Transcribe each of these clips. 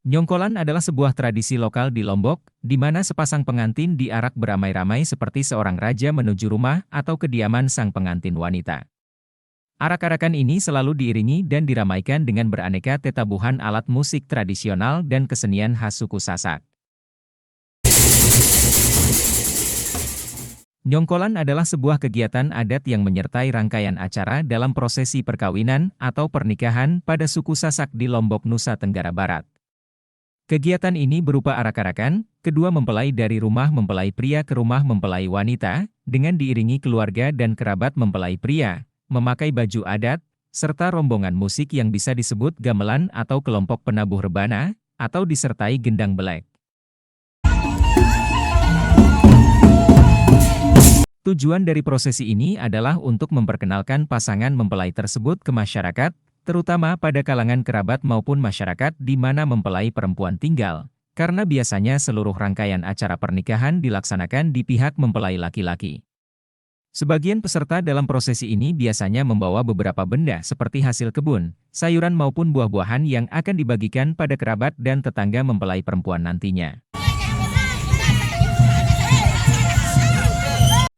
Nyongkolan adalah sebuah tradisi lokal di Lombok, di mana sepasang pengantin diarak beramai-ramai seperti seorang raja menuju rumah atau kediaman sang pengantin wanita. Arak-arakan ini selalu diiringi dan diramaikan dengan beraneka tetabuhan alat musik tradisional dan kesenian khas suku Sasak. Nyongkolan adalah sebuah kegiatan adat yang menyertai rangkaian acara dalam prosesi perkawinan atau pernikahan pada suku Sasak di Lombok, Nusa Tenggara Barat. Kegiatan ini berupa arak-arakan, kedua mempelai dari rumah mempelai pria ke rumah mempelai wanita, dengan diiringi keluarga dan kerabat mempelai pria, memakai baju adat, serta rombongan musik yang bisa disebut gamelan atau kelompok penabuh rebana, atau disertai gendang belek. Tujuan dari prosesi ini adalah untuk memperkenalkan pasangan mempelai tersebut ke masyarakat, terutama pada kalangan kerabat maupun masyarakat di mana mempelai perempuan tinggal, karena biasanya seluruh rangkaian acara pernikahan dilaksanakan di pihak mempelai laki-laki. Sebagian peserta dalam prosesi ini biasanya membawa beberapa benda seperti hasil kebun, sayuran maupun buah-buahan yang akan dibagikan pada kerabat dan tetangga mempelai perempuan nantinya.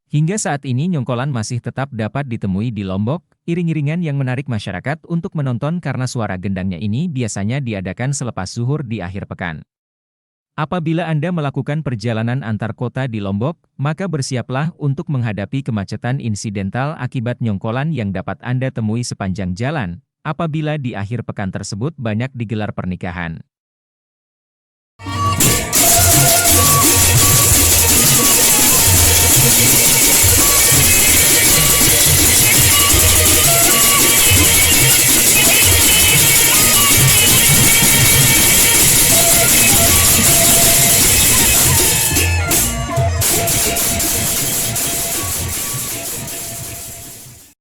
Hingga saat ini nyongkolan masih tetap dapat ditemui di Lombok, iring-iringan yang menarik masyarakat untuk menonton karena suara gendangnya ini biasanya diadakan selepas zuhur di akhir pekan. Apabila Anda melakukan perjalanan antar kota di Lombok, maka bersiaplah untuk menghadapi kemacetan insidental akibat nyongkolan yang dapat Anda temui sepanjang jalan, apabila di akhir pekan tersebut banyak digelar pernikahan.